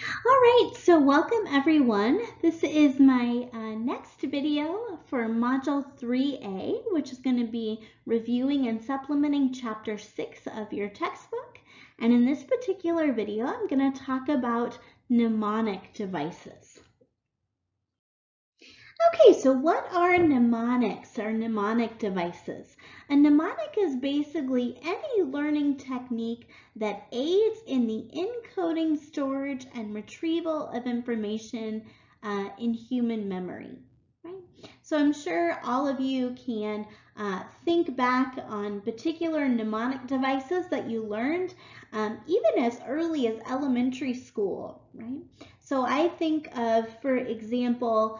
All right, so welcome everyone. This is my next video for Module 3A, which is going to be reviewing and supplementing Chapter 6 of your textbook. And in this particular video, I'm going to talk about mnemonic devices. Okay, so what are mnemonics or mnemonic devices? A mnemonic is basically any learning technique that aids in the encoding, storage, and retrieval of information in human memory. Right? So I'm sure all of you can think back on particular mnemonic devices that you learned even as early as elementary school. Right? So I think of, for example,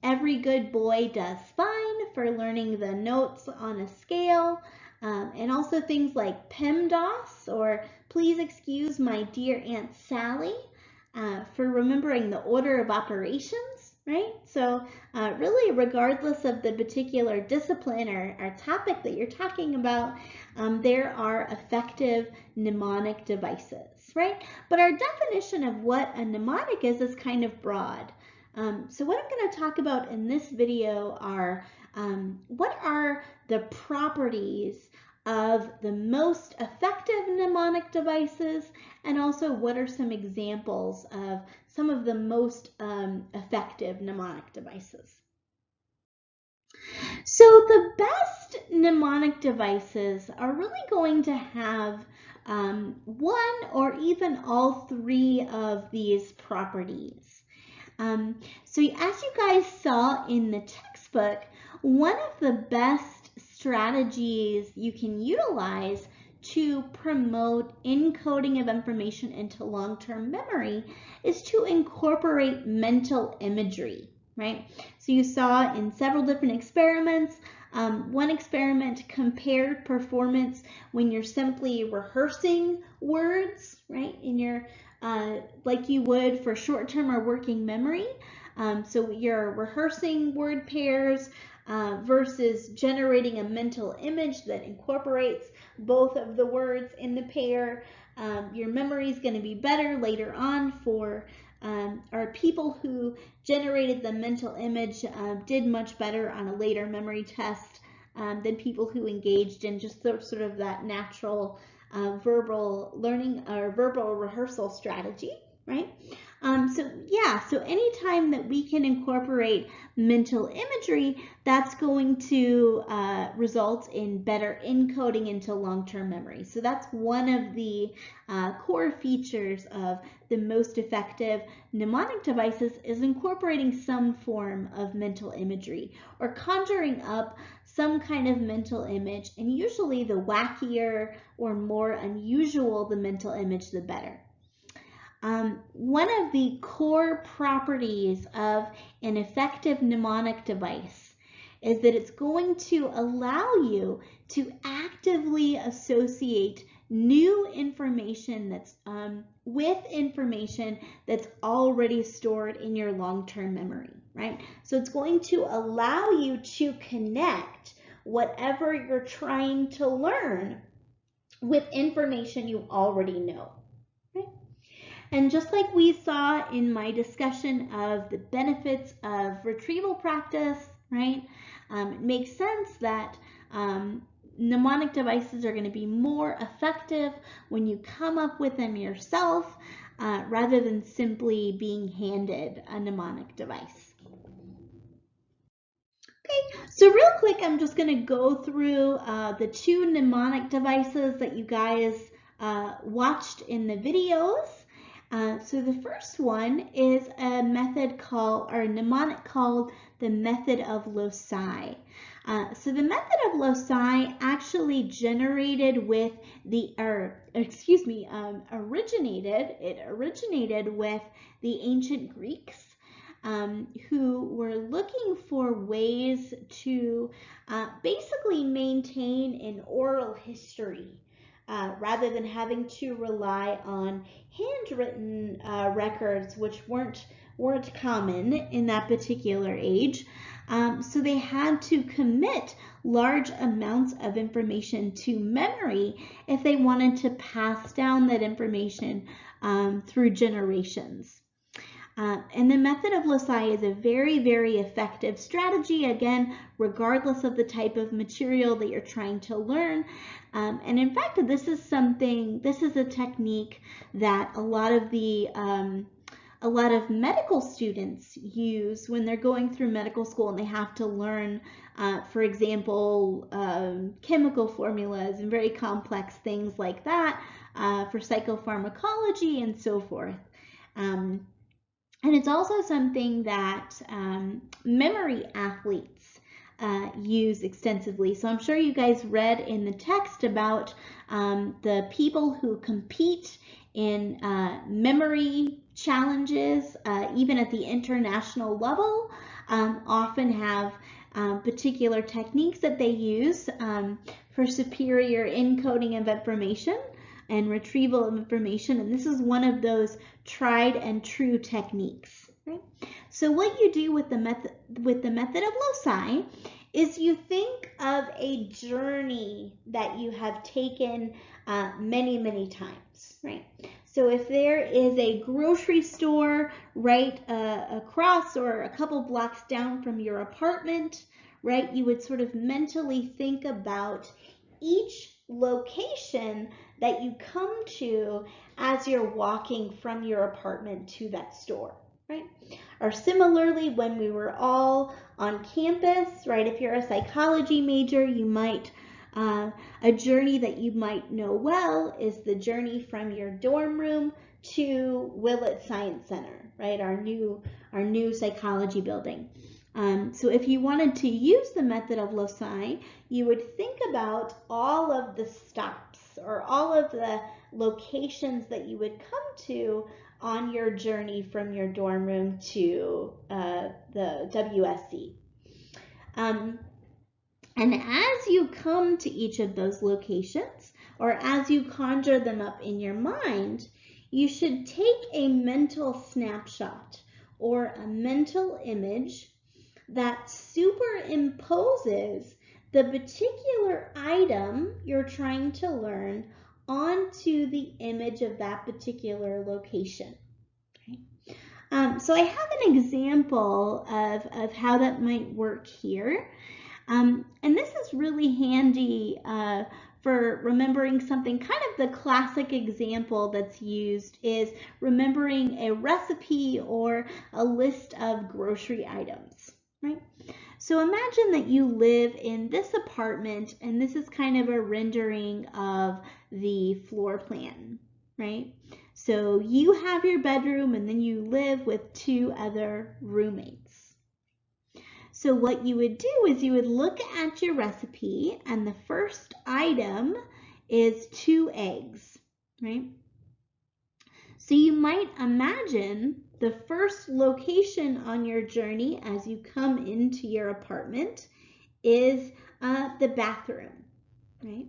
every good boy does fine for learning the notes on a scale, and also things like PEMDAS or please excuse my dear Aunt Sally for remembering the order of operations, right? So really regardless of the particular discipline or topic that you're talking about, there are effective mnemonic devices, right? But our definition of what a mnemonic is kind of broad. So what I'm going to talk about in this video are what are the properties of the most effective mnemonic devices, and also what are some examples of some of the most effective mnemonic devices. So the best mnemonic devices are really going to have one or even all three of these properties. So as you guys saw in the textbook, one of the best strategies you can utilize to promote encoding of information into long-term memory is to incorporate mental imagery, right? So you saw in several different experiments, one experiment compared performance when you're simply rehearsing words, right, in your like you would for short-term or working memory. So you're rehearsing word pairs versus generating a mental image that incorporates both of the words in the pair. Your memory is going to be better later on for or people who generated the mental image did much better on a later memory test than people who engaged in just sort of that natural verbal learning or verbal rehearsal strategy, right? So anytime that we can incorporate mental imagery, that's going to result in better encoding into long-term memory. So that's one of the core features of the most effective mnemonic devices is incorporating some form of mental imagery or conjuring up some kind of mental image, and usually the wackier or more unusual the mental image, the better. One of the core properties of an effective mnemonic device is that it's going to allow you to actively associate new information that's with information that's already stored in your long-term memory, right? So it's going to allow you to connect whatever you're trying to learn with information you already know. And just like we saw in my discussion of the benefits of retrieval practice, right? It makes sense that mnemonic devices are going to be more effective when you come up with them yourself rather than simply being handed a mnemonic device. Okay, so real quick, I'm just going to go through the two mnemonic devices that you guys watched in the videos. So the first one is a method called, or a mnemonic called the method of loci. So the method of loci actually generated with the, originated with the ancient Greeks who were looking for ways to basically maintain an oral history. Rather than having to rely on handwritten records, which weren't common in that particular age. So they had to commit large amounts of information to memory if they wanted to pass down that information through generations. And the method of loci is a very, very effective strategy, again, regardless of the type of material that you're trying to learn. And in fact, this is a technique that a lot of medical students use when they're going through medical school and they have to learn, for example, chemical formulas and very complex things like that for psychopharmacology and so forth. And it's also something that memory athletes use extensively. So I'm sure you guys read in the text about the people who compete in memory challenges, even at the international level, often have particular techniques that they use for superior encoding of information and retrieval of information, and this is one of those tried and true techniques. Right? So what you do with the method of loci is you think of a journey that you have taken many, many times. Right? So if there is a grocery store right across or a couple blocks down from your apartment, right, you would sort of mentally think about each location that you come to as you're walking from your apartment to that store, right? Or similarly, when we were all on campus, right, if you're a psychology major, you might, a journey that you might know well is the journey from your dorm room to Willett Science Center, right, our new psychology building. So if you wanted to use the method of loci, you would think about all of the stops or all of the locations that you would come to on your journey from your dorm room to the WSC. And as you come to each of those locations, or as you conjure them up in your mind, you should take a mental snapshot or a mental image that superimposes the particular item you're trying to learn onto the image of that particular location. Okay? So I have an example of how that might work here. And this is really handy for remembering something. Kind of the classic example that's used is remembering a recipe or a list of grocery items. Right? So imagine that you live in this apartment, and this is kind of a rendering of the floor plan, right? So you have your bedroom, and then you live with two other roommates. So what you would do is you would look at your recipe, and the first item is 2 eggs, right? So you might imagine the first location on your journey as you come into your apartment is the bathroom, right?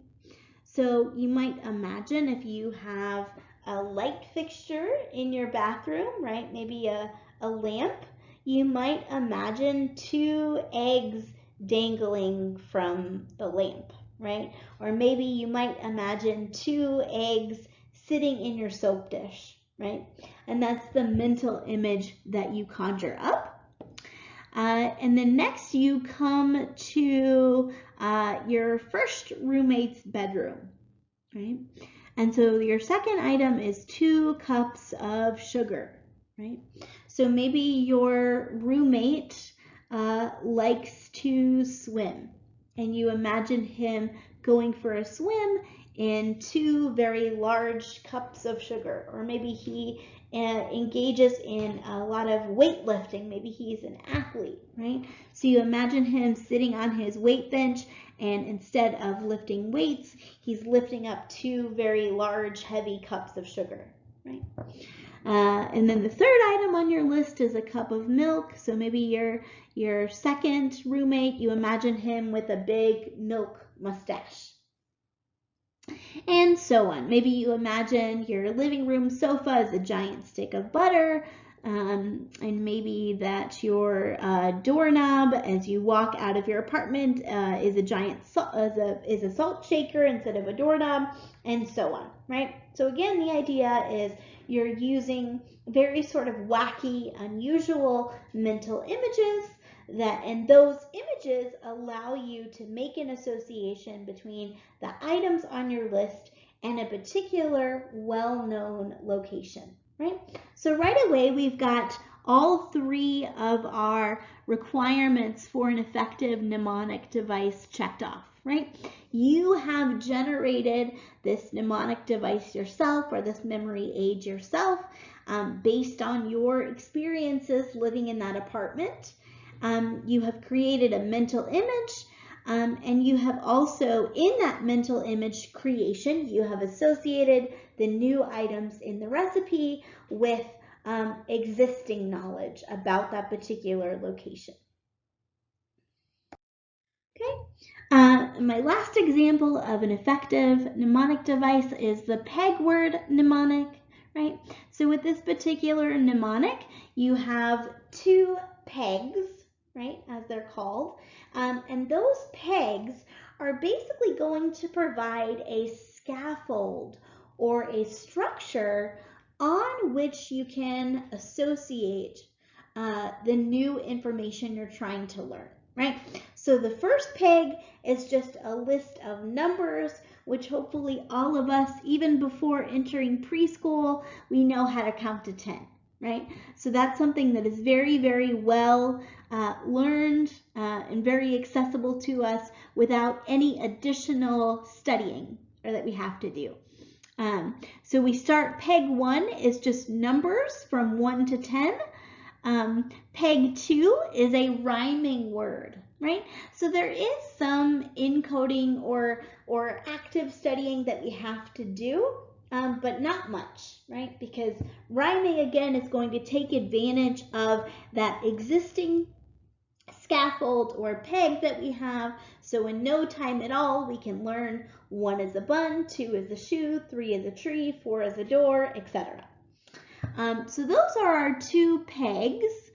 So you might imagine if you have a light fixture in your bathroom, right? Maybe a lamp, you might imagine 2 eggs dangling from the lamp, right? Or maybe you might imagine 2 eggs sitting in your soap dish, right? And that's the mental image that you conjure up. And then next you come to your first roommate's bedroom, right? And so your second item is 2 cups of sugar, right? So maybe your roommate likes to swim, and you imagine him going for a swim in 2 very large cups of sugar. Or maybe he engages in a lot of weightlifting. Maybe he's an athlete, right? So you imagine him sitting on his weight bench, and instead of lifting weights, he's lifting up 2 very large, heavy cups of sugar, right? And then the third item on your list is a cup of milk. So maybe your second roommate, you imagine him with a big milk mustache. And so on. Maybe you imagine your living room sofa is a giant stick of butter, and maybe that your doorknob as you walk out of your apartment is a salt shaker instead of a doorknob, and so on, right? So again, the idea is you're using very sort of wacky, unusual mental images and those images allow you to make an association between the items on your list and a particular well-known location, right? So right away, we've got all three of our requirements for an effective mnemonic device checked off, right? You have generated this mnemonic device yourself, or this memory aid yourself, based on your experiences living in that apartment. You have created a mental image, and you have also, in that mental image creation, you have associated the new items in the recipe with existing knowledge about that particular location. Okay. My last example of an effective mnemonic device is the peg word mnemonic, right? So with this particular mnemonic, you have two pegs, right, as they're called, and those pegs are basically going to provide a scaffold or a structure on which you can associate the new information you're trying to learn, right? So the first peg is just a list of numbers, which hopefully all of us, even before entering preschool, we know how to count to 10, right? So that's something that is very, very well learned and very accessible to us without any additional studying or that we have to do. So we start, peg 1 is just numbers from 1 to 10. Peg 2 is a rhyming word, right? So there is some encoding or active studying that we have to do, but not much, right? Because rhyming, again, is going to take advantage of that existing scaffold or peg that we have. So in no time at all, we can learn 1 is a bun, 2 is a shoe, 3 is a tree, 4 is a door, etc. So those are our two pegs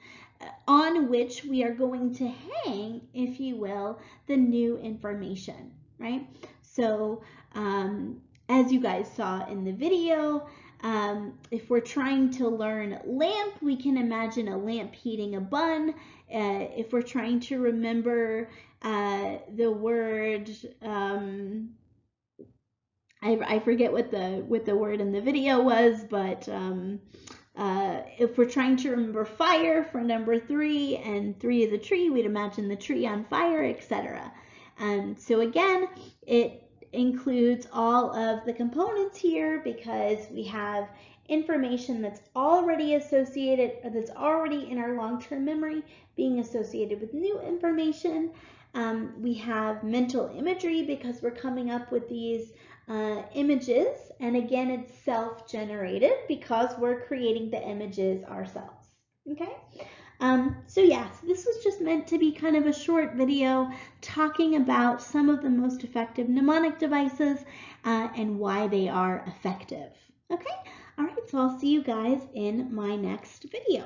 on which we are going to hang, if you will, the new information, right? So as you guys saw in the video, if we're trying to learn lamp, we can imagine a lamp heating a bun. If we're trying to remember the word, I forget what the word in the video was, but if we're trying to remember fire for number 3, and 3 is a tree, we'd imagine the tree on fire, etc. So again, it includes all of the components here because we have information that's already associated, or that's already in our long-term memory being associated with new information. We have mental imagery because we're coming up with these images, and again, it's self-generated because we're creating the images ourselves. Okay, so this was just meant to be kind of a short video talking about some of the most effective mnemonic devices and why they are effective. Okay, all right, so I'll see you guys in my next video.